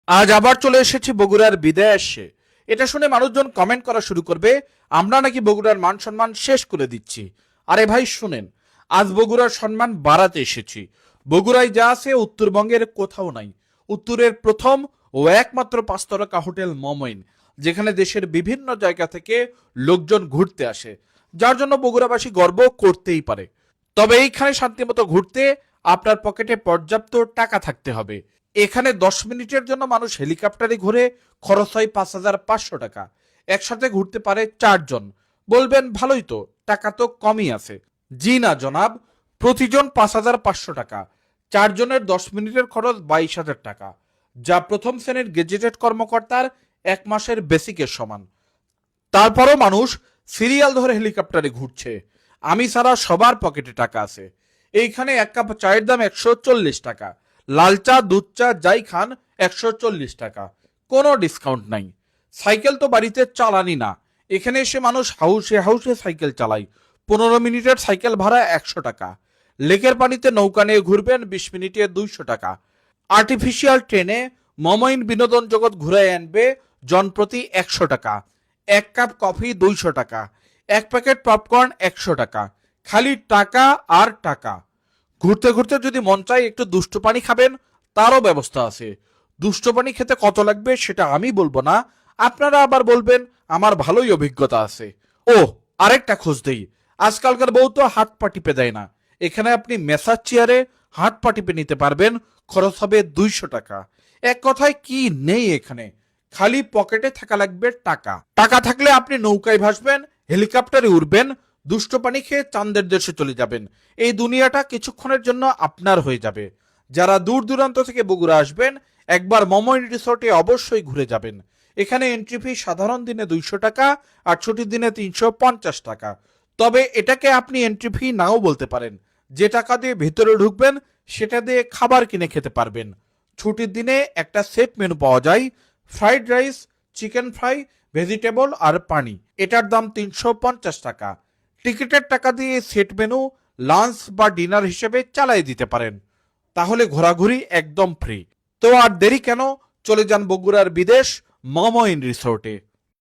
আজ আবার চলে এসেছি বগুড়ার বিদেশে। এটা শুনে মানুষজন কমেন্ট করা শুরু করবে আমরা নাকি বগুড়ার মান সম্মান শেষ করে দিচ্ছি। আরে ভাই শুনেন, আজ বগুড়ার সম্মান বাড়াতে এসেছি। বগুড়ায় যা আছে উত্তরবঙ্গের কোথাও নাই। উত্তরের প্রথম ও একমাত্র 5 তারকা হোটেল মমইন, যেখানে দেশের বিভিন্ন জায়গা থেকে লোকজন ঘুরতে আসে, যার জন্য বগুড়াবাসী গর্ব করতেই পারে। তবে এইখানে শান্তিমতো ঘুরতে আপনার পকেটে পর্যাপ্ত টাকা থাকতে হবে। এখানে 10 মিনিটের জন্য মানুষ হেলিকপ্টারে ঘুরে, খরচ হয় 5,500 টাকা। একসাথে ঘুরতে পারে 4 জন। বলবেন ভালোই তো, টাকা তো কমই আছে। জি না জনাব, প্রতিজন 5,500 টাকা। 4 জনের 10 মিনিটের খরচ 22,000 টাকা, যা প্রথম শ্রেণীর গেজেটেড কর্মকর্তার 1 মাসের বেসিকের সমান। তারপরও মানুষ সিরিয়াল ধরে হেলিকপ্টারে ঘুরছে। আমি ছাড়া সবার পকেটে টাকা আছে। এইখানে 1 কাপ চায়ের দাম 140 টাকা। লাল চা, দুধ চা যাই খান 140 টাকা। কোনো ডিসকাউন্ট নাই। সাইকেল তো বাড়িতে চালানি না, এখানে এসে মানুষ হাউসে হাউসে সাইকেল চালায়। 15 মিনিটের সাইকেল ভাড়া 100 টাকা। লেকের পানিতে নৌকা নিয়ে ঘুরবেন, 20 মিনিটে 200 টাকা। আর্টিফিশিয়াল ট্রেনে মমইন বিনোদন জগৎ ঘুরায় আনবে, জনপ্রতি 100 টাকা। 1 কাপ কফি 200 টাকা। 1 প্যাকেট পপকর্ন 100 টাকা। খালি টাকা আর টাকা। ঘুরতে ঘুরতে যদি মন চায় একটু দুষ্ট পানি খাবেন, তারও ব্যবস্থা আছে। দুষ্ট পানি খেতে কত লাগবে সেটা আমি বলবো না, আপনারা আবার বলবেন আমার ভালোই অভিজ্ঞতা আছে। ও, আরেকটা খোঁজ দেই, আজকালকার বউ তো হাত পা টিপে দেয় না। এখানে আপনি মেসাজ চেয়ারে হাত পা টিপে নিতে পারবেন, খরচ হবে 200 টাকা। এক কথায় কি নেই এখানে, খালি পকেটে থাকা লাগবে টাকা। টাকা থাকলে আপনি নৌকায় ভাসবেন, হেলিকপ্টারে উড়বেন, দুষ্ট পানি খেয়ে চাঁদের দেশে চলে যাবেন। এই দুনিয়াটা কিছুক্ষণের জন্য আপনার হয়ে যাবে। যারা দূর দূরান্ত থেকে বগুড়া আসবেন, একবার মমইন রিসোর্টে অবশ্যই ঘুরে যাবেন। এখানে এন্ট্রি ফি সাধারণ দিনে 200 টাকা, আর ছুটির দিনে 350 টাকা। তবে এটাকে আপনি এন্ট্রি ফি নাও বলতে পারেন। যে টাকা দিয়ে ভেতরে ঢুকবেন, সেটা দিয়ে খাবার কিনে খেতে পারবেন। ছুটির দিনে একটা সেট মেনু পাওয়া যায়, fried rice, chicken fry, vegetable আর পানি। এটার দাম 350 টাকা। টিকিটের টাকা দিয়ে সেট মেনু লাঞ্চ বা ডিনার হিসেবে চালাই দিতে পারেন। তাহলে ঘোরাঘুরি একদম ফ্রি। তো আর দেরি কেন, চলে যান বগুড়ার বিদেশ মমইন রিসোর্টে।